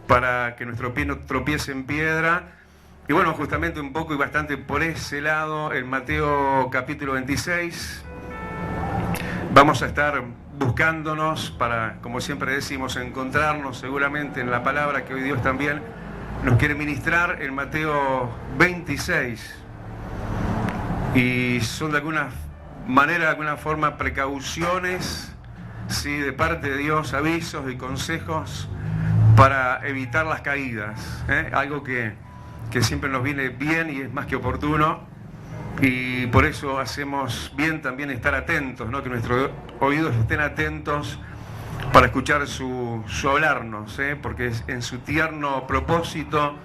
para que nuestro pie no tropiece en piedra. Y bueno, justamente un poco y bastante por ese lado, en Mateo capítulo 26, vamos a estar buscándonos para, como siempre decimos, encontrarnos seguramente en la palabra que hoy Dios también nos quiere ministrar en Mateo 26. Y son de alguna manera, de alguna forma, precauciones, sí, de parte de Dios, avisos y consejos para evitar las caídas, algo que siempre nos viene bien y es más que oportuno, y por eso hacemos bien también estar atentos, ¿no? Que nuestros oídos estén atentos para escuchar su hablarnos, porque es en su tierno propósito,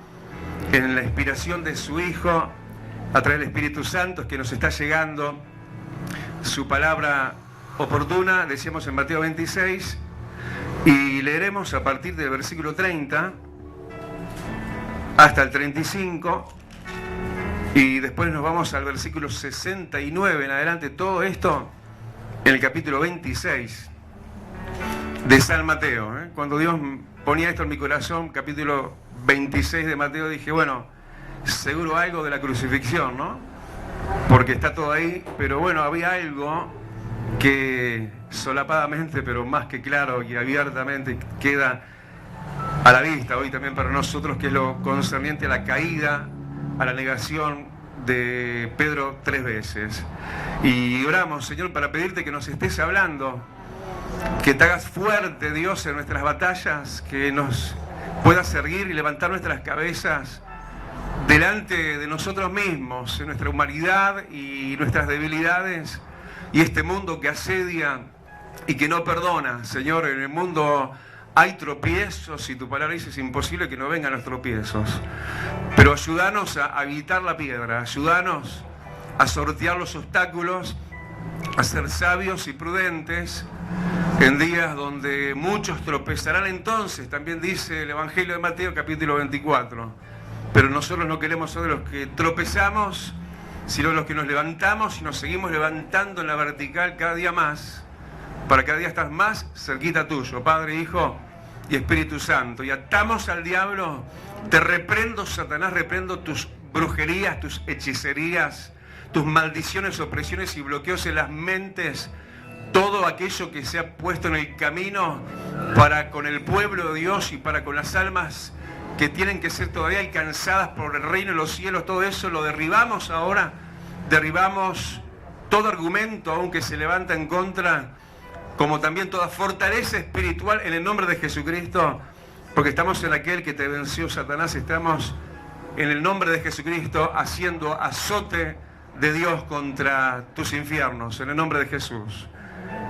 en la inspiración de su Hijo, a través del Espíritu Santo, que nos está llegando su palabra oportuna. Decíamos en Mateo 26, y leeremos a partir del versículo 30 hasta el 35, y después nos vamos al versículo 69 en adelante. Todo esto en el capítulo 26 de San Mateo. Cuando Dios ponía esto en mi corazón, capítulo 26 de Mateo, dije, bueno, seguro algo de la crucifixión, ¿no? Porque está todo ahí, pero bueno, había algo que solapadamente, pero más que claro y abiertamente, queda a la vista hoy también para nosotros, que es lo concerniente a la caída, a la negación de Pedro 3 veces. Y oramos, Señor, para pedirte que nos estés hablando, que te hagas fuerte, Dios, en nuestras batallas, que nos puedas erguir y levantar nuestras cabezas delante de nosotros mismos, en nuestra humanidad y nuestras debilidades, y este mundo que asedia y que no perdona. Señor, en el mundo hay tropiezos y tu palabra dice, es imposible que no vengan los tropiezos. Pero ayúdanos a evitar la piedra, ayúdanos a sortear los obstáculos, a ser sabios y prudentes en días donde muchos tropezarán. Entonces, también dice el Evangelio de Mateo capítulo 24, pero nosotros no queremos ser de los que tropezamos, sino de los que nos levantamos y nos seguimos levantando en la vertical cada día más, para cada día estar más cerquita tuyo, Padre, Hijo y Espíritu Santo. Y atamos al diablo. Te reprendo, Satanás, reprendo tus brujerías, tus hechicerías, tus maldiciones, opresiones y bloqueos en las mentes, todo aquello que se ha puesto en el camino para con el pueblo de Dios y para con las almas que tienen que ser todavía alcanzadas por el reino de los cielos. Todo eso lo derribamos ahora, derribamos todo argumento aún que se levanta en contra, como también toda fortaleza espiritual en el nombre de Jesucristo, porque estamos en aquel que te venció, Satanás. Estamos en el nombre de Jesucristo haciendo azote de Dios contra tus infiernos, en el nombre de Jesús.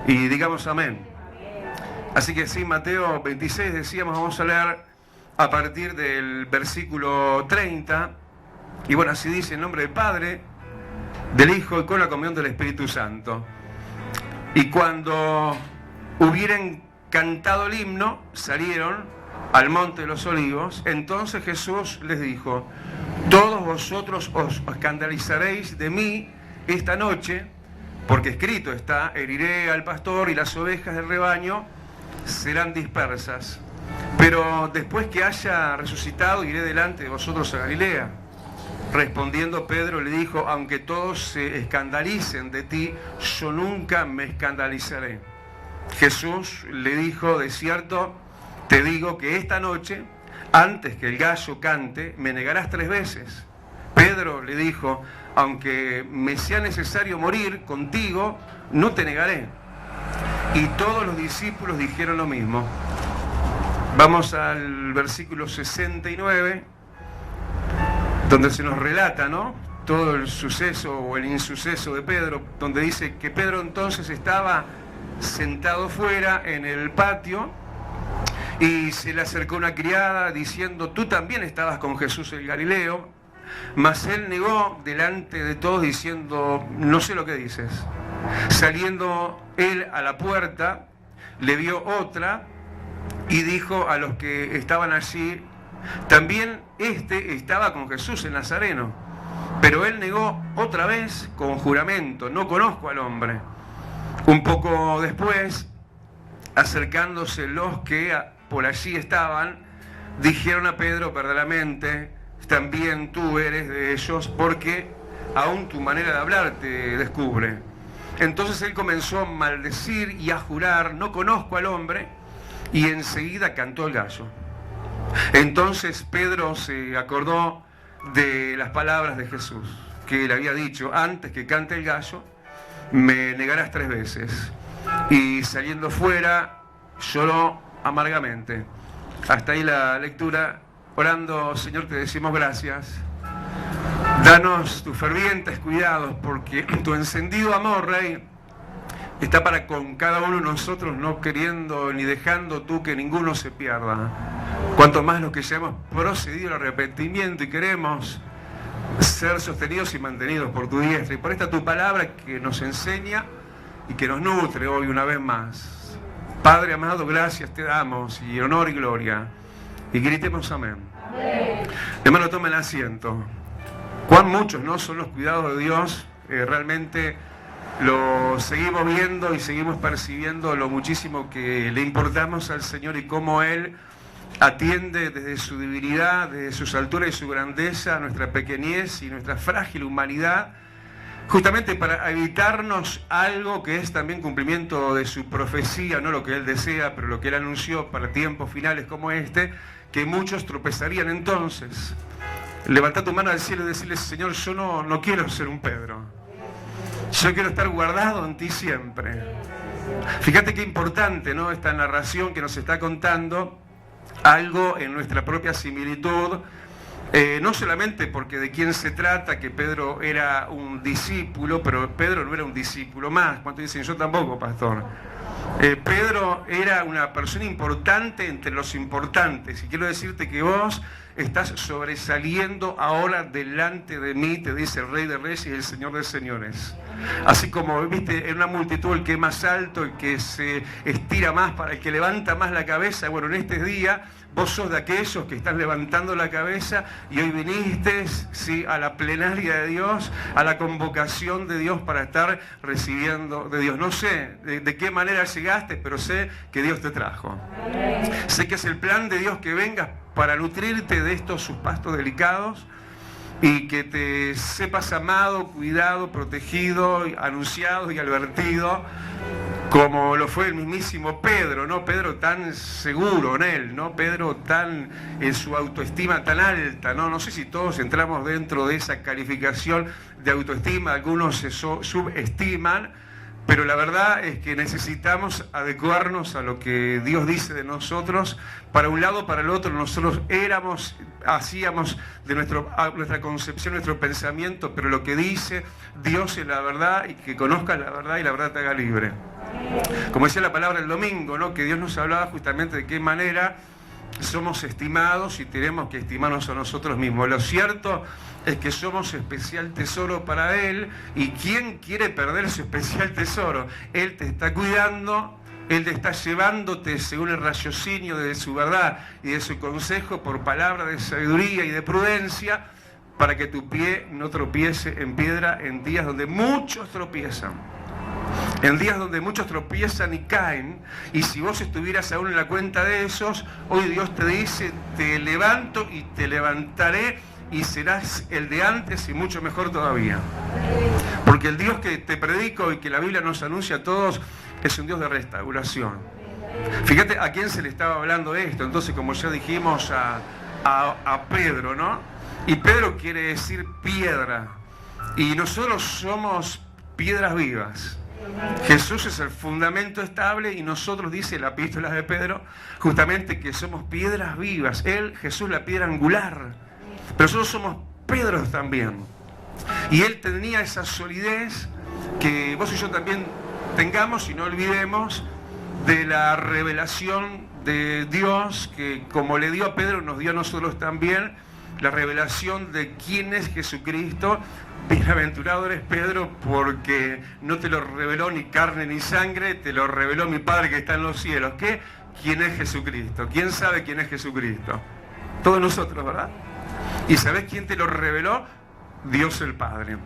Y digamos amén. Así que sí, Mateo 26 decíamos, vamos a leer a partir del versículo 30, y bueno, así dice, en nombre del Padre, del Hijo y con la comunión del Espíritu Santo. Y cuando hubieran cantado el himno, salieron al monte de los olivos. Entonces Jesús les dijo, todos vosotros os escandalizaréis de mí esta noche, porque escrito está, heriré al pastor y las ovejas del rebaño serán dispersas. Pero después que haya resucitado, iré delante de vosotros a Galilea. Respondiendo Pedro le dijo, aunque todos se escandalicen de ti, yo nunca me escandalizaré. Jesús le dijo, de cierto, te digo que esta noche, antes que el gallo cante, me negarás 3 veces. Pedro le dijo, aunque me sea necesario morir contigo, no te negaré. Y todos los discípulos dijeron lo mismo. Vamos al versículo 69, donde se nos relata, ¿no?, todo el suceso o el insuceso de Pedro, donde dice que Pedro entonces estaba sentado fuera en el patio y se le acercó una criada diciendo, tú también estabas con Jesús el Galileo. Mas él negó delante de todos diciendo, no sé lo que dices. Saliendo él a la puerta, le vio otra y dijo a los que estaban allí, también este estaba con Jesús el Nazareno. Pero él negó otra vez con juramento, no conozco al hombre. Un poco después, acercándose los que por allí estaban, dijeron a Pedro verdaderamente: también tú eres de ellos, porque aún tu manera de hablar te descubre. Entonces él comenzó a maldecir y a jurar: no conozco al hombre, y enseguida cantó el gallo. Entonces Pedro se acordó de las palabras de Jesús, que le había dicho: antes que cante el gallo, me negarás 3 veces. Y saliendo fuera, lloró amargamente. Hasta ahí la lectura. Orando: Señor, te decimos gracias. Danos tus fervientes cuidados, porque tu encendido amor, Rey, está para con cada uno de nosotros, no queriendo ni dejando tú que ninguno se pierda. Cuanto más los que ya hemos procedido al arrepentimiento y queremos ser sostenidos y mantenidos por tu diestra y por esta tu palabra que nos enseña y que nos nutre hoy una vez más. Padre amado, gracias te damos, y honor y gloria. Y gritemos amén. Amén. Hermano, tomen asiento. Cuán muchos no son los cuidados de Dios. Realmente lo seguimos viendo y seguimos percibiendo lo muchísimo que le importamos al Señor y cómo Él atiende desde su divinidad, desde sus alturas y su grandeza, nuestra pequeñez y nuestra frágil humanidad, justamente para evitarnos algo que es también cumplimiento de su profecía, no lo que Él desea, pero lo que Él anunció para tiempos finales como este, que muchos tropezarían. Entonces, levanta tu mano al cielo y decirle: Señor, yo no quiero ser un Pedro. Yo quiero estar guardado en ti siempre. Fíjate qué importante, ¿no?, esta narración que nos está contando algo en nuestra propia similitud, no solamente porque de quién se trata, que Pedro era un discípulo, pero Pedro no era un discípulo más. ¿Cuántos dicen? Yo tampoco, pastor. Pedro era una persona importante entre los importantes, y quiero decirte que vos estás sobresaliendo ahora delante de mí, te dice el Rey de Reyes y el Señor de Señores. Así como, viste, en una multitud el que es más alto, el que se estira más, para el que levanta más la cabeza, bueno, en este día vos sos de aquellos que están levantando la cabeza y hoy viniste, sí, a la plenaria de Dios, a la convocación de Dios para estar recibiendo de Dios. No sé de qué manera llegaste, pero sé que Dios te trajo. Sé que es el plan de Dios que vengas para nutrirte de estos sus pastos delicados y que te sepas amado, cuidado, protegido, anunciado y advertido, como lo fue el mismísimo Pedro, ¿no? Pedro tan seguro en él, ¿no? Pedro tan en su autoestima tan alta, ¿no? No sé si todos entramos dentro de esa calificación de autoestima, algunos se subestiman, pero la verdad es que necesitamos adecuarnos a lo que Dios dice de nosotros. Para un lado, para el otro, nosotros hacíamos de nuestra concepción, nuestro pensamiento, pero lo que dice Dios es la verdad, y que conozcas la verdad y la verdad te haga libre. Como decía la palabra el domingo, ¿no?, que Dios nos hablaba justamente de qué manera somos estimados y tenemos que estimarnos a nosotros mismos. Lo cierto es que somos especial tesoro para Él, y ¿quién quiere perder su especial tesoro? Él te está cuidando, Él te está llevándote según el raciocinio de su verdad y de su consejo, por palabra de sabiduría y de prudencia, para que tu pie no tropiece en piedra en días donde muchos tropiezan. En días donde muchos tropiezan y caen, y si vos estuvieras aún en la cuenta de esos, hoy Dios te dice: te levanto y te levantaré, y serás el de antes y mucho mejor todavía. Porque el Dios que te predico y que la Biblia nos anuncia a todos es un Dios de restauración. Fíjate a quién se le estaba hablando esto. Entonces, como ya dijimos, a Pedro, ¿no? Y Pedro quiere decir piedra, y nosotros somos piedras vivas. Jesús es el fundamento estable, y nosotros, dice la epístola de Pedro, justamente que somos piedras vivas. Él, Jesús, la piedra angular, pero nosotros somos Pedros también. Y Él tenía esa solidez que vos y yo también tengamos, y no olvidemos de la revelación de Dios, que como le dio a Pedro, nos dio a nosotros también la revelación de quién es Jesucristo. Bienaventurado eres, Pedro, porque no te lo reveló ni carne ni sangre, te lo reveló mi Padre que está en los cielos. ¿Qué? ¿Quién es Jesucristo? ¿Quién sabe quién es Jesucristo? Todos nosotros, ¿verdad? ¿Y sabés quién te lo reveló? Dios el Padre.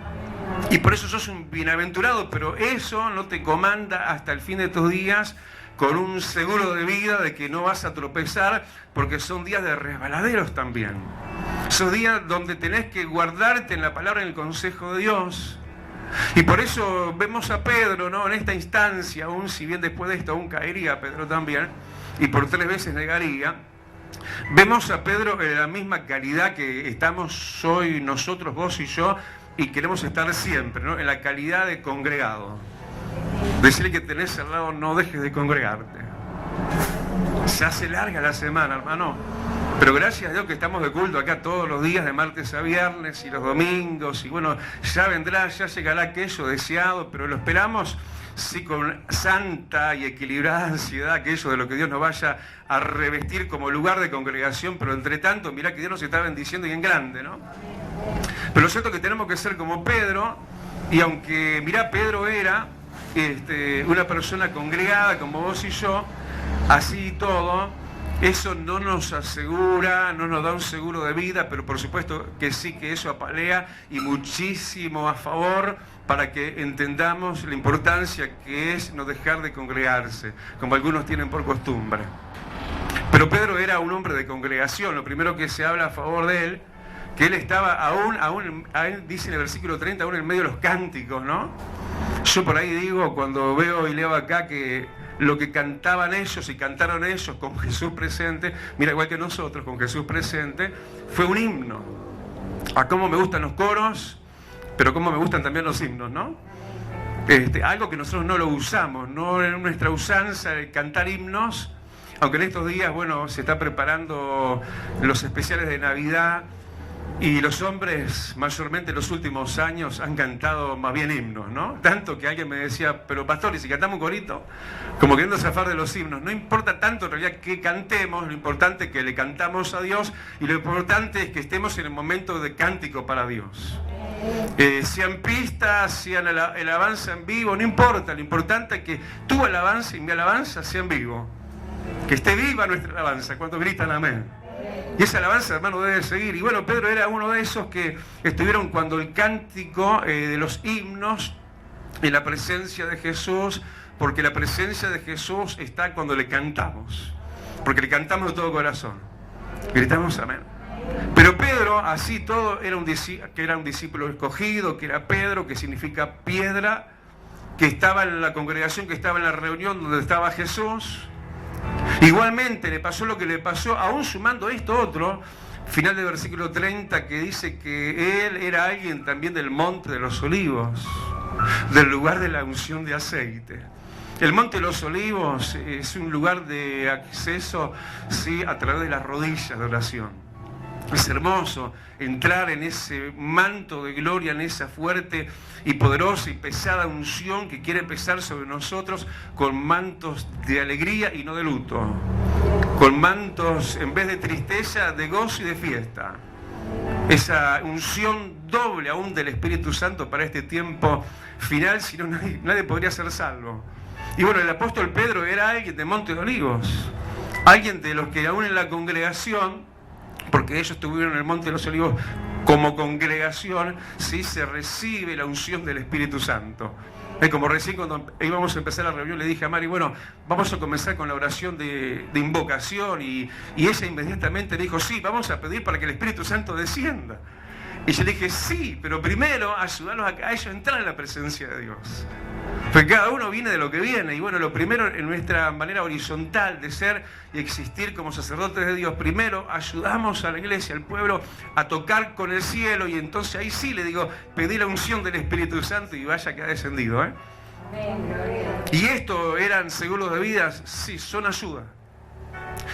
Y por eso sos un bienaventurado, pero eso no te comanda hasta el fin de tus días, con un seguro de vida de que no vas a tropezar, porque son días de resbaladeros también. Son días donde tenés que guardarte en la palabra, en el consejo de Dios. Y por eso vemos a Pedro, ¿no?, en esta instancia, aún si bien después de esto aún caería Pedro también, y por 3 veces negaría, vemos a Pedro en la misma calidad que estamos hoy nosotros, vos y yo, y queremos estar siempre, ¿no?, en la calidad de congregado. Decirle que tenés al lado, no dejes de congregarte. Se hace larga la semana, hermano. Pero gracias a Dios que estamos de culto acá todos los días, de martes a viernes y los domingos. Y bueno, ya vendrá, ya llegará aquello deseado, pero lo esperamos sí con santa y equilibrada ansiedad, aquello de lo que Dios nos vaya a revestir como lugar de congregación. Pero entre tanto, mirá que Dios nos está bendiciendo y en grande, ¿no? Pero lo cierto es que tenemos que ser como Pedro. Y aunque, mirá, Pedro era una persona congregada como vos y yo, así y todo, eso no nos asegura, no nos da un seguro de vida, pero por supuesto que sí, que eso apalea y muchísimo a favor para que entendamos la importancia que es no dejar de congregarse, como algunos tienen por costumbre. Pero Pedro era un hombre de congregación. Lo primero que se habla a favor de él, que él estaba aún dice en el versículo 30, aún en medio de los cánticos, ¿no? Yo por ahí digo, cuando veo y leo acá que lo que cantaban ellos y cantaron ellos con Jesús presente, mira, igual que nosotros, con Jesús presente, fue un himno. A cómo me gustan los coros, pero cómo me gustan también los himnos, ¿no? Algo que nosotros no lo usamos, no es nuestra usanza el cantar himnos, aunque en estos días, bueno, se está preparando los especiales de Navidad. Y los hombres, mayormente en los últimos años, han cantado más bien himnos, ¿no? Tanto que alguien me decía, pero pastor, ¿y si cantamos un corito? Como queriendo zafar de los himnos. No importa tanto en realidad que cantemos, lo importante es que le cantamos a Dios, y lo importante es que estemos en el momento de cántico para Dios. Sean pistas, sean el alabanza en vivo, no importa, lo importante es que tu alabanza y mi alabanza sean vivo. Que esté viva nuestra alabanza, cuando gritan amén. Y esa alabanza, hermano, debe seguir. Y bueno, Pedro era uno de esos que estuvieron cuando el cántico de los himnos en la presencia de Jesús, porque la presencia de Jesús está cuando le cantamos, porque le cantamos de todo corazón. Gritamos amén. Pero Pedro, así todo, era un discípulo escogido, que era Pedro, que significa piedra, que estaba en la congregación, que estaba en la reunión donde estaba Jesús. Igualmente le pasó lo que le pasó, aún sumando esto otro, final del versículo 30, que dice que él era alguien también del monte de los olivos, del lugar de la unción de aceite. El monte de los olivos es un lugar de acceso, sí, a través de las rodillas de oración. Es hermoso entrar en ese manto de gloria, en esa fuerte y poderosa y pesada unción que quiere pesar sobre nosotros, con mantos de alegría y no de luto, con mantos, en vez de tristeza, de gozo y de fiesta. Esa unción doble aún del Espíritu Santo para este tiempo final, si no nadie podría ser salvo. Y bueno, el apóstol Pedro era alguien de Monte de Olivos, alguien de los que aún en la congregación, porque ellos estuvieron en el Monte de los Olivos como congregación, sí se recibe la unción del Espíritu Santo. Como recién cuando íbamos a empezar la reunión le dije a Mari, bueno, vamos a comenzar con la oración de invocación, y ella inmediatamente dijo, sí, vamos a pedir para que el Espíritu Santo descienda. Y yo le dije, sí, pero primero ayudarlos a ellos a entrar en la presencia de Dios. Porque cada uno viene de lo que viene. Y bueno, lo primero en nuestra manera horizontal de ser y existir como sacerdotes de Dios, primero ayudamos a la iglesia, al pueblo, a tocar con el cielo. Y entonces ahí sí le digo, pedí la unción del Espíritu Santo y vaya que ha descendido, ¿eh? Y esto eran seguros de vida, sí, son ayuda.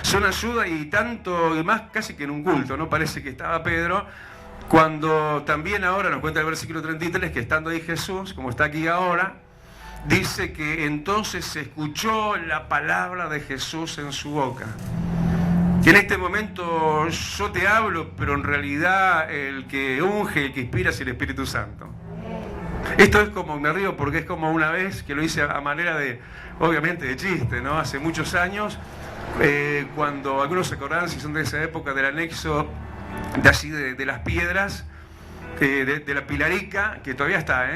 Son ayuda, y tanto y más casi que en un culto, ¿no? Parece que estaba Pedro. Cuando también ahora nos cuenta el versículo 33 que estando ahí Jesús, como está aquí ahora, dice que entonces se escuchó la palabra de Jesús en su boca. Y en este momento yo te hablo, pero en realidad el que unge, el que inspira es el Espíritu Santo. Esto es como, me río porque es como una vez que lo hice a manera de, obviamente de chiste, ¿no? Hace muchos años, cuando algunos se acordarán, si son de esa época, del anexo de allí de las piedras, de la Pilarica, que todavía está,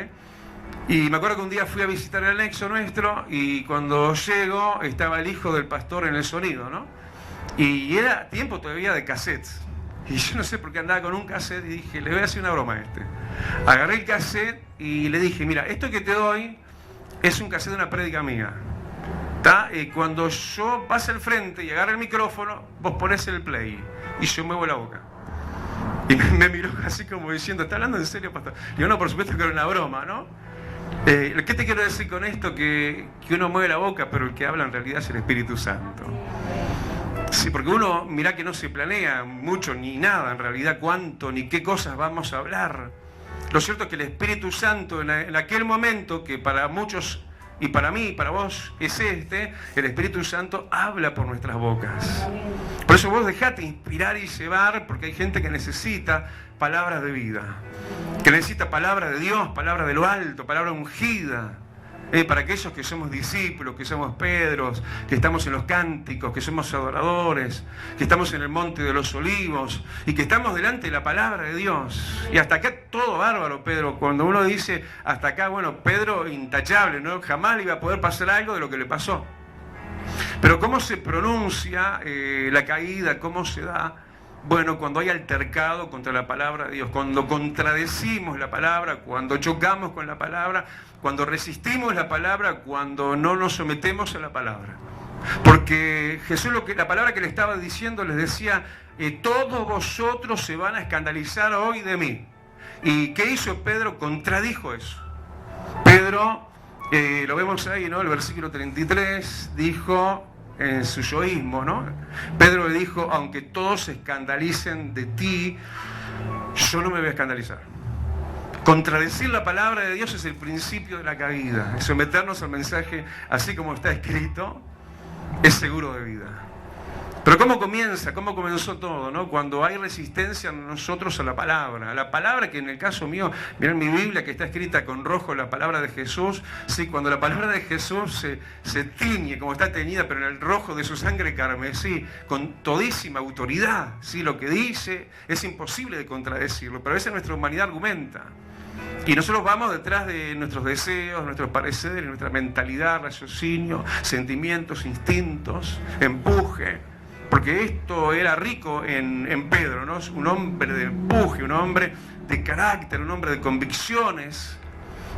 Y me acuerdo que un día fui a visitar el anexo nuestro y cuando llego estaba el hijo del pastor en el sonido, ¿no? Y era tiempo todavía de cassettes. Y yo no sé por qué andaba con un cassette y dije, le voy a hacer una broma a este. Agarré el cassette y le dije, mira, esto que te doy es un cassette de una prédica mía. Cuando yo pase al frente y agarre el micrófono, vos ponés el play. Y yo muevo la boca. Y me miró así como diciendo, ¿está hablando en serio, pastor? Y yo, no, por supuesto que era una broma, ¿no? ¿Qué te quiero decir con esto? Que uno mueve la boca, pero el que habla en realidad es el Espíritu Santo. Sí, porque uno, mirá que no se planea mucho ni nada en realidad, cuánto ni qué cosas vamos a hablar. Lo cierto es que el Espíritu Santo en aquel momento, que para muchos y para mí y para vos es el Espíritu Santo habla por nuestras bocas. Por eso vos dejate inspirar y llevar, porque hay gente que necesita palabras de vida, que necesita palabra de Dios, palabra de lo alto, palabra ungida. Para aquellos que somos discípulos, que somos Pedros, que estamos en los cánticos, que somos adoradores, que estamos en el monte de los olivos y que estamos delante de la palabra de Dios. Y hasta acá todo bárbaro, Pedro. Cuando uno dice hasta acá, bueno, Pedro intachable, ¿no? Jamás le iba a poder pasar algo de lo que le pasó. Pero ¿cómo se pronuncia la caída? ¿Cómo se da? Bueno, cuando hay altercado contra la palabra de Dios, cuando contradecimos la palabra, cuando chocamos con la palabra, cuando resistimos la palabra, cuando no nos sometemos a la palabra. Porque Jesús, la palabra que le estaba diciendo, les decía, todos vosotros se van a escandalizar hoy de mí. ¿Y qué hizo Pedro? Contradijo eso. Pedro, lo vemos ahí, ¿no? El versículo 33, dijo en su yoísmo, ¿no? Pedro le dijo, aunque todos se escandalicen de ti, yo no me voy a escandalizar. Contradecir la palabra de Dios es el principio de la caída. Someternos al mensaje así como está escrito es seguro de vida. Pero ¿cómo comienza? ¿Cómo comenzó todo, no? Cuando hay resistencia en nosotros a la palabra que en el caso mío, miren mi Biblia que está escrita con rojo, la palabra de Jesús, sí, cuando la palabra de Jesús se tiñe como está teñida, pero en el rojo de su sangre carmesí, con todísima autoridad, sí, lo que dice es imposible de contradecirlo, pero a veces nuestra humanidad argumenta. Y nosotros vamos detrás de nuestros deseos, nuestros pareceres, nuestra mentalidad, raciocinio, sentimientos, instintos, empuje. Porque esto era rico en Pedro, ¿no? Un hombre de empuje, un hombre de carácter, un hombre de convicciones.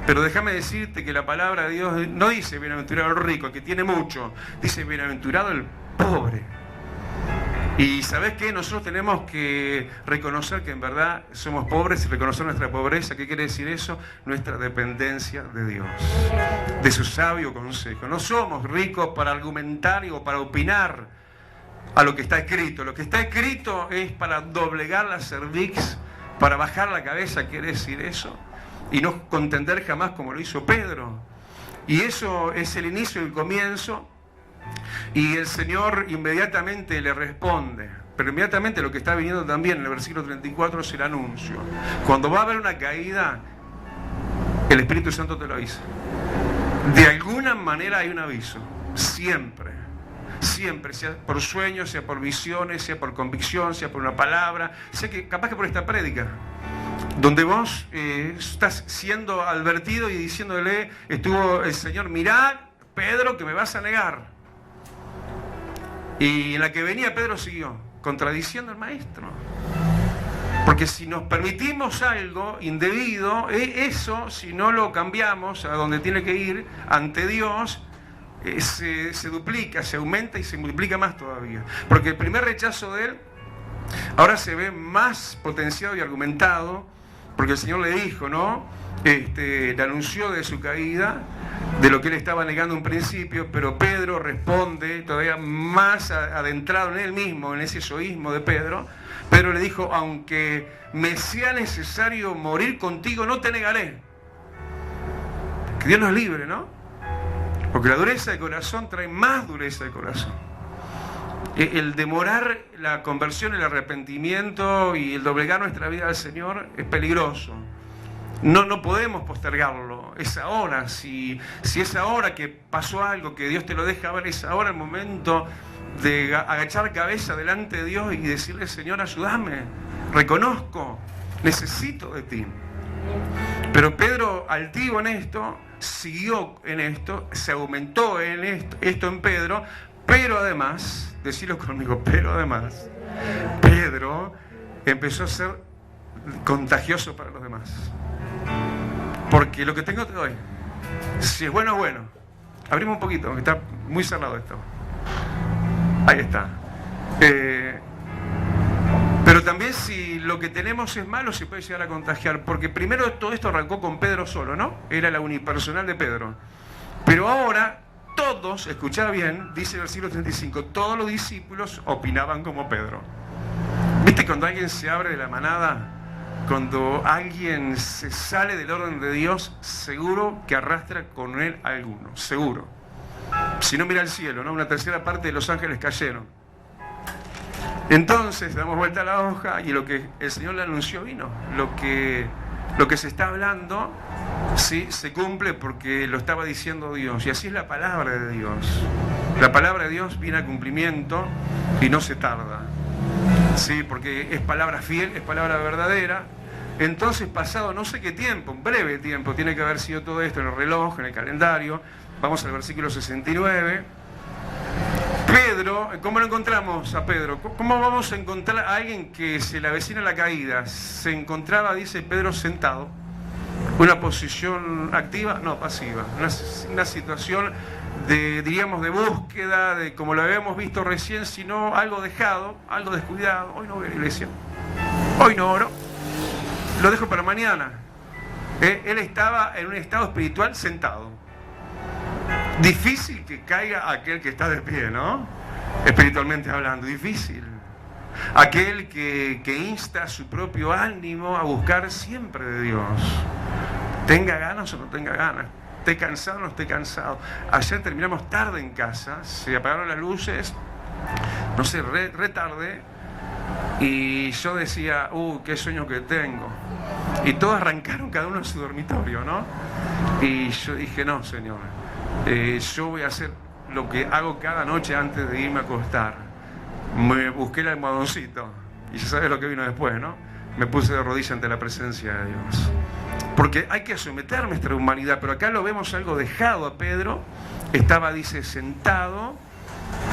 Pero déjame decirte que la palabra de Dios no dice bienaventurado el rico, el que tiene mucho, dice bienaventurado el pobre. Y ¿sabés qué? Nosotros tenemos que reconocer que en verdad somos pobres y reconocer nuestra pobreza. ¿Qué quiere decir eso? Nuestra dependencia de Dios, de su sabio consejo. No somos ricos para argumentar o para opinar a lo que está escrito. Lo que está escrito es para doblegar la cervix, para bajar la cabeza, quiere decir eso, y no contender jamás como lo hizo Pedro. Y eso es el inicio y el comienzo. Y el Señor inmediatamente le responde, pero inmediatamente lo que está viniendo también en el versículo 34 es el anuncio. Cuando va a haber una caída, el Espíritu Santo te lo avisa. De alguna manera hay un aviso, siempre, sea por sueños, sea por visiones, sea por convicción, sea por una palabra, sea que capaz que por esta prédica, donde vos estás siendo advertido y diciéndole, estuvo el Señor, mirá, Pedro, que me vas a negar. Y en la que venía Pedro siguió, contradiciendo al maestro. Porque si nos permitimos algo indebido, eso, si no lo cambiamos a donde tiene que ir, ante Dios, se duplica, se aumenta y se multiplica más todavía. Porque el primer rechazo de él, ahora se ve más potenciado y argumentado, porque el Señor le dijo, ¿no? Le anunció de su caída, de lo que él estaba negando en un principio, pero Pedro responde todavía más adentrado en él mismo, en ese yoísmo de Pedro. Pedro le dijo, aunque me sea necesario morir contigo, no te negaré. Que Dios nos libre, ¿no? Porque la dureza de corazón trae más dureza de corazón. El demorar la conversión, el arrepentimiento y el doblegar nuestra vida al Señor es peligroso. No podemos postergarlo, es ahora. Si es ahora que pasó algo, que Dios te lo deja ver, es ahora el momento de agachar cabeza delante de Dios y decirle, Señor, ayúdame, reconozco, necesito de ti. Pero Pedro, altivo en esto, siguió en esto, se aumentó en esto en Pedro, pero además, decirlo conmigo, pero además, Pedro empezó a ser contagioso para los demás. Porque lo que tengo te doy. Si es bueno, es bueno. Abrimos un poquito, que está muy cerrado esto. Ahí está. Pero también si lo que tenemos es malo, se puede llegar a contagiar. Porque primero todo esto arrancó con Pedro solo, ¿no? Era la unipersonal de Pedro. Pero ahora todos, escuchá bien, dice el versículo 35, todos los discípulos opinaban como Pedro. ¿Viste cuando alguien se abre de la manada? Cuando alguien se sale del orden de Dios, seguro que arrastra con él a alguno, seguro. Si no, mira al cielo, ¿no? Una tercera parte de los ángeles cayeron. Entonces damos vuelta a la hoja y lo que el Señor le anunció vino. Lo que se está hablando, sí, se cumple porque lo estaba diciendo Dios. Y así es la palabra de Dios. La palabra de Dios viene a cumplimiento y no se tarda. Sí, porque es palabra fiel, es palabra verdadera. Entonces, pasado no sé qué tiempo, un breve tiempo, tiene que haber sido todo esto en el reloj, en el calendario. Vamos al versículo 69. Pedro, ¿cómo lo encontramos a Pedro? ¿Cómo vamos a encontrar a alguien que se le avecina la caída? Se encontraba, dice Pedro, sentado. Una posición activa, no, pasiva. Una situación diríamos, de búsqueda, de como lo habíamos visto recién, sino algo dejado, algo descuidado. Hoy no voy a la iglesia, hoy no oro, lo dejo para mañana. Él estaba en un estado espiritual sentado. Difícil que caiga aquel que está de pie, ¿no? Espiritualmente hablando, difícil. Aquel que insta su propio ánimo a buscar siempre de Dios. Tenga ganas o no tenga ganas. Esté cansado o no esté cansado. Ayer terminamos tarde en casa, se apagaron las luces, no sé, re tarde, y yo decía, qué sueño que tengo. Y todos arrancaron cada uno en su dormitorio, ¿no? Y yo dije, no, Señor, yo voy a hacer lo que hago cada noche antes de irme a acostar. Me busqué el almohadoncito, y ya sabes lo que vino después, ¿no? Me puse de rodillas ante la presencia de Dios. Porque hay que someter nuestra humanidad, pero acá lo vemos algo dejado a Pedro. Estaba, dice, sentado.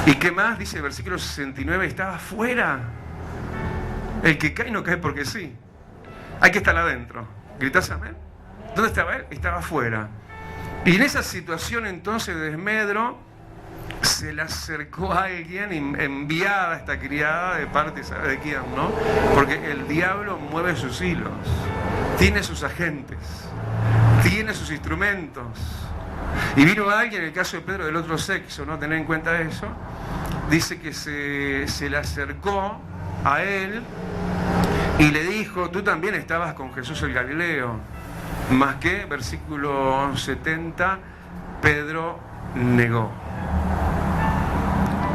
¿Y qué más? Dice el versículo 69, estaba fuera. El que cae no cae porque sí. Hay que estar adentro. ¿Gritás amén? ¿Dónde estaba él? Estaba fuera. Y en esa situación entonces de desmedro, se le acercó a alguien enviada, esta criada de parte, ¿sabe de quién, no? Porque el diablo mueve sus hilos, tiene sus agentes, tiene sus instrumentos. Y vino alguien, en el caso de Pedro, del otro sexo, ¿no? Tener en cuenta eso. Dice que se le acercó a él y le dijo, tú también estabas con Jesús el Galileo. Más que, versículo 70, Pedro negó.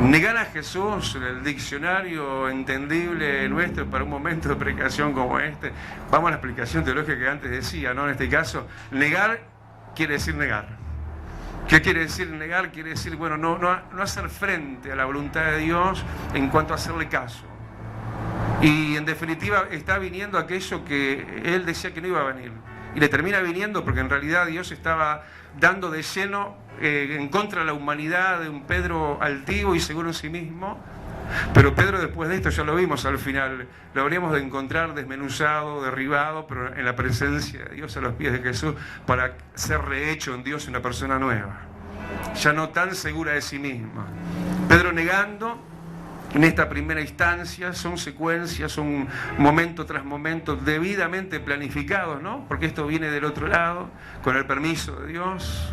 Negar a Jesús en el diccionario entendible nuestro para un momento de predicación como este, vamos a la explicación teológica que antes decía, ¿no? En este caso, negar quiere decir negar. ¿Qué quiere decir negar? Quiere decir, bueno, no hacer frente a la voluntad de Dios en cuanto a hacerle caso. Y en definitiva está viniendo aquello que él decía que no iba a venir. Y le termina viniendo porque en realidad Dios estaba dando de lleno en contra de la humanidad de un Pedro altivo y seguro en sí mismo. Pero Pedro, después de esto, ya lo vimos al final, lo habríamos de encontrar desmenuzado, derribado, pero en la presencia de Dios, a los pies de Jesús, para ser rehecho en Dios una persona nueva, ya no tan segura de sí misma. Pedro negando. En esta primera instancia son secuencias, son momento tras momento debidamente planificados, ¿no? Porque esto viene del otro lado, con el permiso de Dios.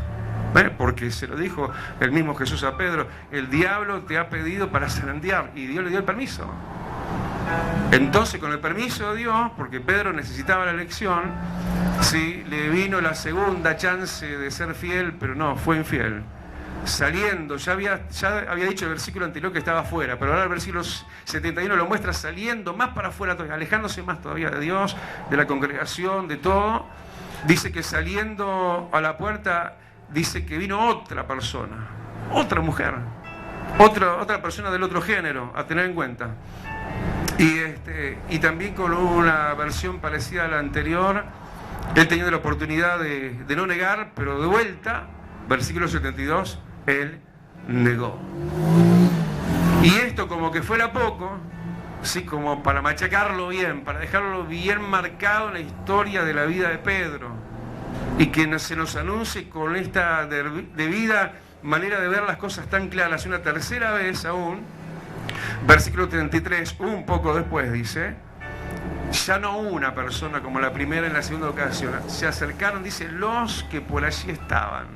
Porque se lo dijo el mismo Jesús a Pedro, el diablo te ha pedido para zarandear, y Dios le dio el permiso. Entonces, con el permiso de Dios, porque Pedro necesitaba la lección, sí, le vino la segunda chance de ser fiel, pero no, fue infiel. Saliendo, ya había dicho el versículo anterior que estaba afuera, pero ahora el versículo 71 lo muestra saliendo más para afuera, alejándose más todavía de Dios, de la congregación, de todo. Dice que saliendo a la puerta, dice que vino otra persona, otra mujer, otra persona del otro género, a tener en cuenta. Y también con una versión parecida a la anterior, Él tenía la oportunidad de no negar, pero de vuelta, versículo 72, él negó. Y esto como que fuera poco, sí, como para machacarlo bien, para dejarlo bien marcado en la historia de la vida de Pedro, y que se nos anuncie con esta debida manera de ver las cosas tan claras una tercera vez aún. Versículo 33, un poco después dice: ya no una persona como la primera en la segunda ocasión, se acercaron, dice, los que por allí estaban.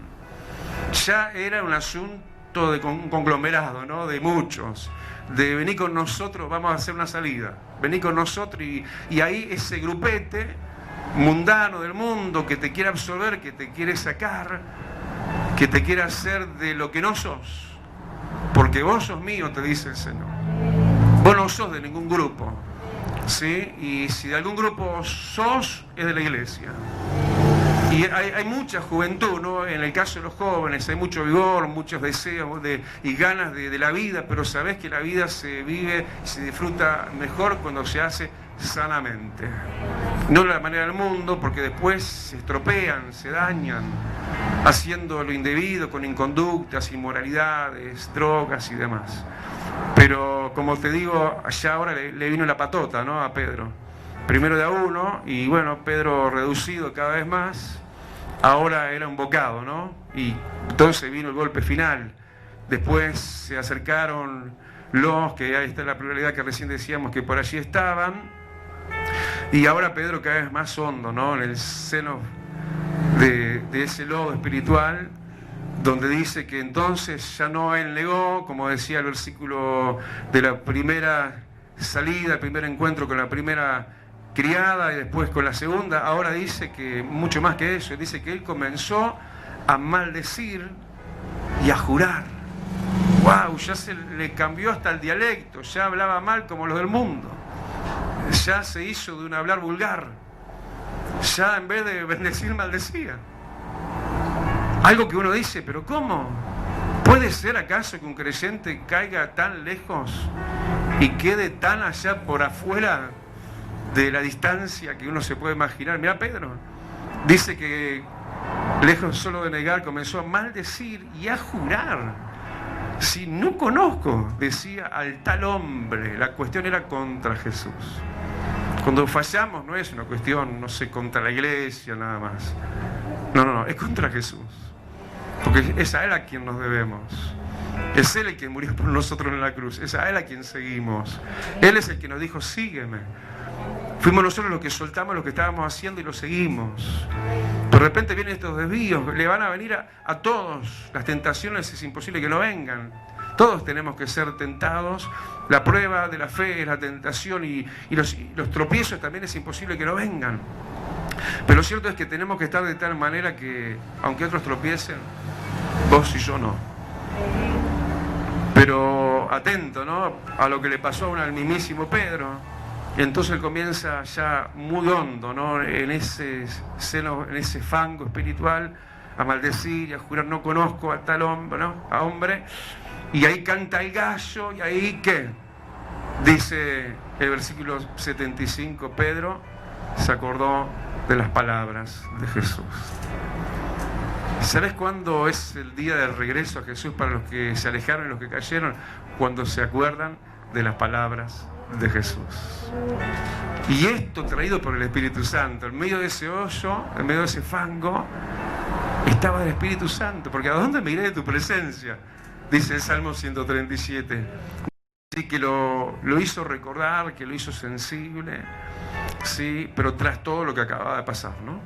Ya era un asunto de un conglomerado, ¿no? De muchos, de vení con nosotros, vamos a hacer una salida, vení con nosotros, y ahí ese grupete mundano del mundo que te quiere absorber, que te quiere sacar, que te quiere hacer de lo que no sos, porque vos sos mío, te dice el Señor. Vos no sos de ningún grupo, ¿sí? Y si de algún grupo sos, es de la iglesia. Y hay mucha juventud, ¿no? En el caso de los jóvenes hay mucho vigor, muchos deseos y ganas de la vida, pero sabés que la vida se vive, se disfruta mejor cuando se hace sanamente. No de la manera del mundo, porque después se estropean, se dañan, haciendo lo indebido, con inconductas, inmoralidades, drogas y demás. Pero como te digo, allá ahora le vino la patota, ¿no? A Pedro. Primero de a uno, y bueno, Pedro reducido cada vez más, ahora era un bocado, ¿no? Y entonces vino el golpe final. Después se acercaron los que, ahí está la pluralidad que recién decíamos, que por allí estaban, y ahora Pedro cada vez más hondo, ¿no? En el seno de ese lodo espiritual, donde dice que entonces ya no él negó, como decía el versículo de la primera salida, el primer encuentro con la primera criada y después con la segunda. Ahora dice que mucho más que eso, dice que él comenzó a maldecir y a jurar. ¡Wow! Ya se le cambió hasta el dialecto, ya hablaba mal como los del mundo, ya se hizo de un hablar vulgar, ya en vez de bendecir maldecía. Algo que uno dice, pero ¿cómo? ¿Puede ser acaso que un creyente caiga tan lejos y quede tan allá por afuera de la distancia que uno se puede imaginar? Mirá, Pedro dice que lejos solo de negar, comenzó a maldecir y a jurar. Si no conozco, decía, al tal hombre. La cuestión era contra Jesús. Cuando fallamos no es una cuestión, no sé, contra la iglesia nada más. No, es contra Jesús. Porque es a Él a quien nos debemos. Es Él el que murió por nosotros en la cruz. Es a Él a quien seguimos. Él es el que nos dijo, sígueme. Fuimos nosotros los que soltamos lo que estábamos haciendo y lo seguimos. De repente vienen estos desvíos, le van a venir a todos. Las tentaciones es imposible que no vengan. Todos tenemos que ser tentados. La prueba de la fe es la tentación y los tropiezos también es imposible que no vengan. Pero lo cierto es que tenemos que estar de tal manera que, aunque otros tropiecen, vos y yo no. Pero atento, ¿no? A lo que le pasó al mismísimo Pedro. Y entonces él comienza ya muy hondo, ¿no? En ese seno, en ese fango espiritual, a maldecir y a jurar, no conozco a tal hombre, ¿no? A hombre. Y ahí canta el gallo, y ahí ¿qué? Dice el versículo 75, Pedro se acordó de las palabras de Jesús. ¿Sabes cuándo es el día del regreso a Jesús para los que se alejaron y los que cayeron? Cuando se acuerdan de las palabras de Jesús. Y esto traído por el Espíritu Santo, en medio de ese hoyo, en medio de ese fango, estaba el Espíritu Santo, porque ¿a dónde me iré de tu presencia? Dice el Salmo 137. Así que lo hizo recordar, que lo hizo sensible, sí, pero tras todo lo que acababa de pasar, ¿no?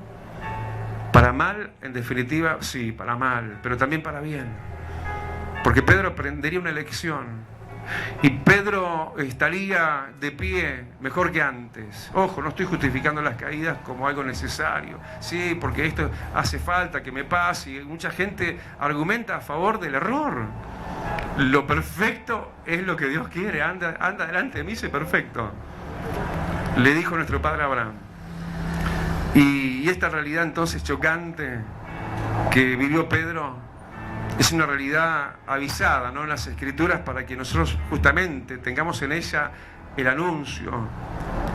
Para mal, en definitiva, sí, para mal, pero también para bien. Porque Pedro aprendería una lección. Y Pedro estaría de pie mejor que antes. Ojo, no estoy justificando las caídas como algo necesario. Sí, porque esto hace falta que me pase. Y mucha gente argumenta a favor del error. Lo perfecto es lo que Dios quiere. Anda delante de mí, sé perfecto. Le dijo nuestro padre Abraham. Y esta realidad entonces chocante que vivió Pedro es una realidad avisada, ¿no?, en las Escrituras, para que nosotros justamente tengamos en ella el anuncio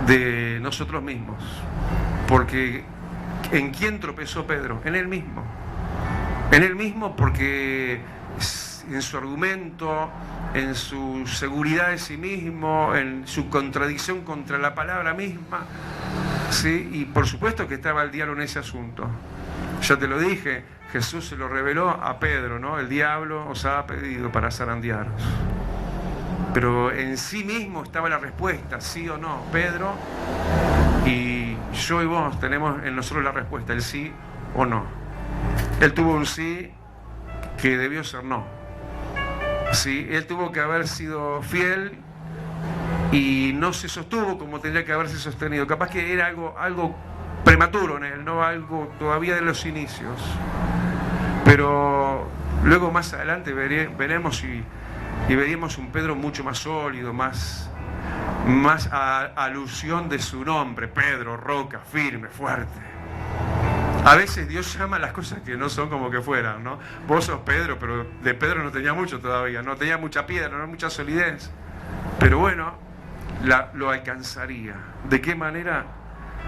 de nosotros mismos. Porque ¿En quién tropezó Pedro? En él mismo. En él mismo, porque en su argumento, en su seguridad de sí mismo, en su contradicción contra la palabra misma, ¿sí? Y por supuesto que estaba el diablo en ese asunto. Ya te lo dije, Jesús se lo reveló a Pedro, ¿no? El diablo os ha pedido para zarandearos. Pero en sí mismo estaba la respuesta, sí o no. Pedro y yo y vos tenemos en nosotros la respuesta, el sí o no. Él tuvo un sí que debió ser no. Sí, él tuvo que haber sido fiel y no se sostuvo como tendría que haberse sostenido. Capaz que era algo prematuro en él, no algo todavía de los inicios. Pero luego más adelante veremos y veríamos un Pedro mucho más sólido, más alusión de su nombre, Pedro, roca, firme, fuerte. A veces Dios llama las cosas que no son como que fueran, ¿no? Vos sos Pedro, pero de Pedro no tenía mucho todavía, no tenía mucha piedra, no mucha solidez. Pero bueno, lo alcanzaría. ¿De qué manera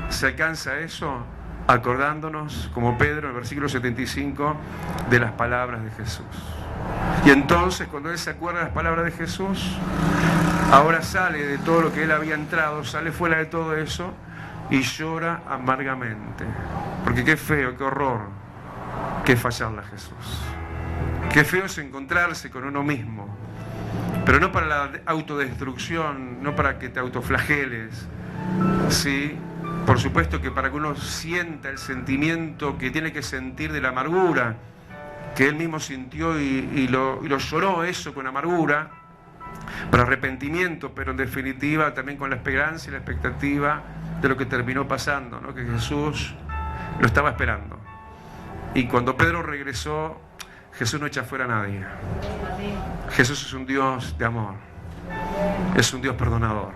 se alcanza eso? Acordándonos, como Pedro, en el versículo 75, de las palabras de Jesús. Y entonces, cuando él se acuerda de las palabras de Jesús, ahora sale de todo lo que él había entrado, sale fuera de todo eso y llora amargamente. Porque qué feo, qué horror, qué fallarle a Jesús. Qué feo es encontrarse con uno mismo, pero no para la autodestrucción, no para que te autoflageles, ¿sí? Por supuesto que para que uno sienta el sentimiento que tiene que sentir de la amargura, que él mismo sintió y lo lloró eso con amargura, para arrepentimiento, pero en definitiva también con la esperanza y la expectativa de lo que terminó pasando, ¿no? Que Jesús lo estaba esperando. Y cuando Pedro regresó, Jesús no echa fuera a nadie. Jesús es un Dios de amor, es un Dios perdonador,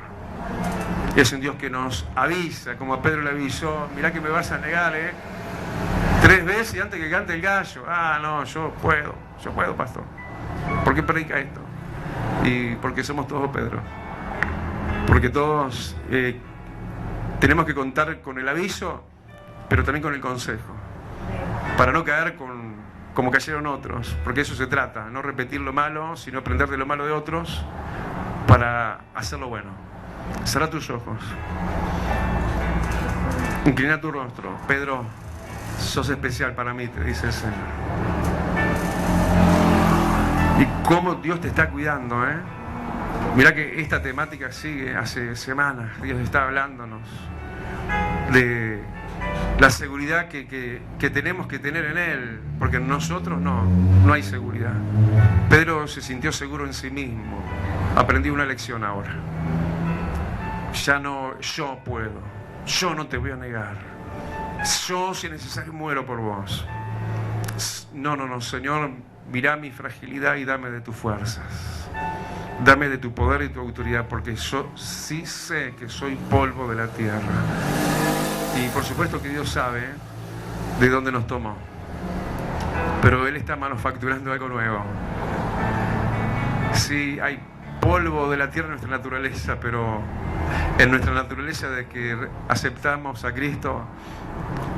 es un Dios que nos avisa, como a Pedro le avisó: mirá que me vas a negar, 3 veces antes que cante el gallo. Ah, no, yo puedo, pastor. ¿Por qué predica esto? Y porque somos todos Pedro. Porque todos tenemos que contar con el aviso, pero también con el consejo. Para no caer como cayeron otros. Porque eso se trata, no repetir lo malo, sino aprender de lo malo de otros para hacer lo bueno. Cerrá tus ojos. Inclina tu rostro. Pedro, sos especial para mí, te dice el Señor. Y cómo Dios te está cuidando, ¿eh? Mirá que esta temática sigue hace semanas. Dios está hablándonos de la seguridad que tenemos que tener en Él, porque en nosotros no hay seguridad. Pedro se sintió seguro en sí mismo. Aprendí una lección ahora. Ya no, yo puedo. Yo no te voy a negar. Yo, si es necesario, muero por vos. No, Señor, mirá mi fragilidad y dame de tus fuerzas. Dame de tu poder y tu autoridad, porque yo sí sé que soy polvo de la tierra. Y por supuesto que Dios sabe de dónde nos tomó. Pero Él está manufacturando algo nuevo. Sí, hay polvo de la tierra en nuestra naturaleza, pero en nuestra naturaleza de que aceptamos a Cristo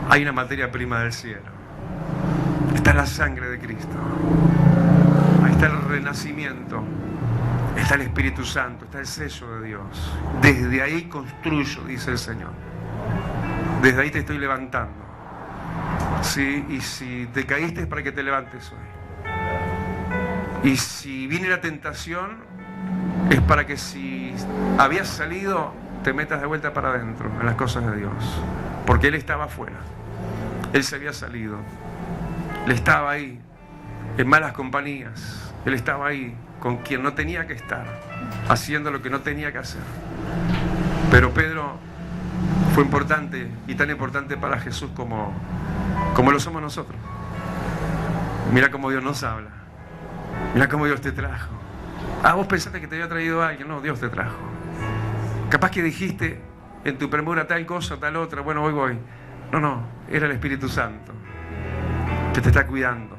hay una materia prima del cielo. Está la sangre de Cristo. Ahí está el renacimiento. Está el Espíritu Santo, está el sello de Dios. Desde ahí construyo, dice el Señor. Desde ahí te estoy levantando. Sí, y si te caíste es para que te levantes hoy. Y si viene la tentación, es para que si habías salido, te metas de vuelta para adentro, en las cosas de Dios. Porque Él estaba afuera. Él se había salido. Él estaba ahí, en malas compañías. Él estaba ahí, con quien no tenía que estar, haciendo lo que no tenía que hacer. Pero Pedro fue importante, y tan importante para Jesús como lo somos nosotros. Mira cómo Dios nos habla. Mira cómo Dios te trajo. Ah, vos pensaste que te había traído a alguien. No, Dios te trajo. Capaz que dijiste en tu premura tal cosa, tal otra. Bueno, hoy voy. No, era el Espíritu Santo que te está cuidando.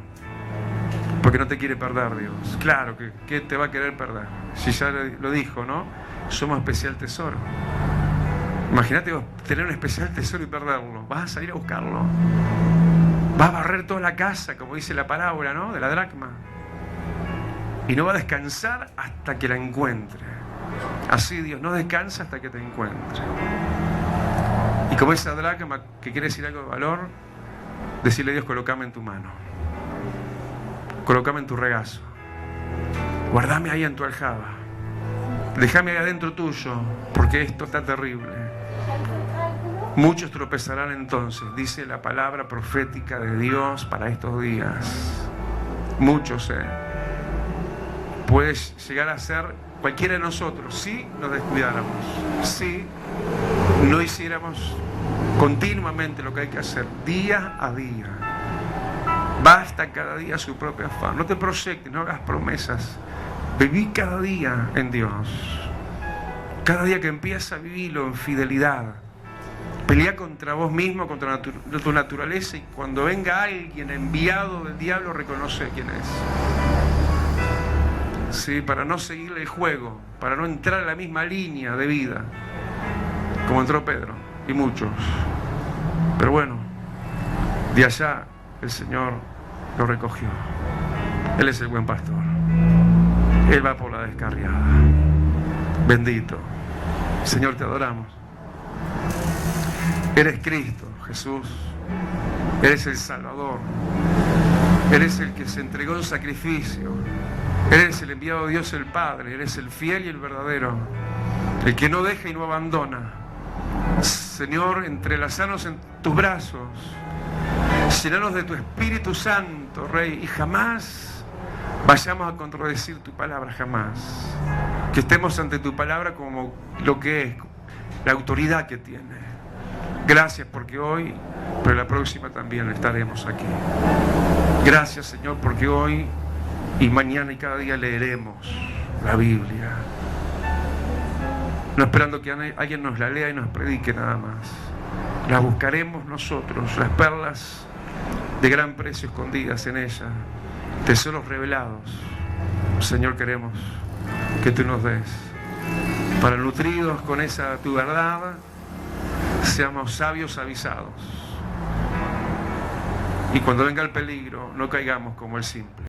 Porque no te quiere perder Dios. Claro que te va a querer perder. Si ya lo dijo, ¿no? Somos especial tesoro. Imagínate vos tener un especial tesoro y perderlo. Vas a salir a buscarlo. Vas a barrer toda la casa, como dice la parábola, ¿no?, de la dracma. Y no va a descansar hasta que la encuentre. Así Dios no descansa hasta que te encuentre. Y como esa dracma que quiere decir algo de valor, decirle a Dios: colocame en tu mano, colocame en tu regazo, guardame ahí en tu aljaba, déjame ahí adentro tuyo, porque esto está terrible. Muchos tropezarán entonces, dice la palabra profética de Dios para estos días. Muchos, puede llegar a ser cualquiera de nosotros si nos descuidáramos, si no hiciéramos continuamente lo que hay que hacer, día a día. Basta cada día su propio afán. No te proyectes, no hagas promesas. Viví cada día en Dios. Cada día que empieza, vivilo en fidelidad. Pelea contra vos mismo, contra tu naturaleza, y cuando venga alguien enviado del diablo, reconoce quién es. Sí, para no seguirle el juego, para no entrar en la misma línea de vida como entró Pedro y muchos. Pero bueno, de allá el Señor lo recogió. Él es el buen pastor. Él va por la descarriada. Bendito. Señor, te adoramos. Eres Cristo, Jesús. Eres el Salvador. Eres el que se entregó en sacrificio. Eres el enviado de Dios el Padre. Eres el fiel y el verdadero, el que no deja y no abandona. Señor, entrelazanos en tus brazos, llenanos de tu Espíritu Santo, Rey, y jamás vayamos a contradecir tu palabra, jamás. Que estemos ante tu palabra como lo que es, la autoridad que tiene. Gracias porque hoy, pero la próxima también estaremos aquí. Gracias, Señor, porque hoy y mañana y cada día leeremos la Biblia. No esperando que alguien nos la lea y nos predique nada más. La buscaremos nosotros, las perlas de gran precio escondidas en ella, tesoros revelados. Señor, queremos que tú nos des, para nutridos con esa tu verdad, seamos sabios avisados. Y cuando venga el peligro, no caigamos como el simple.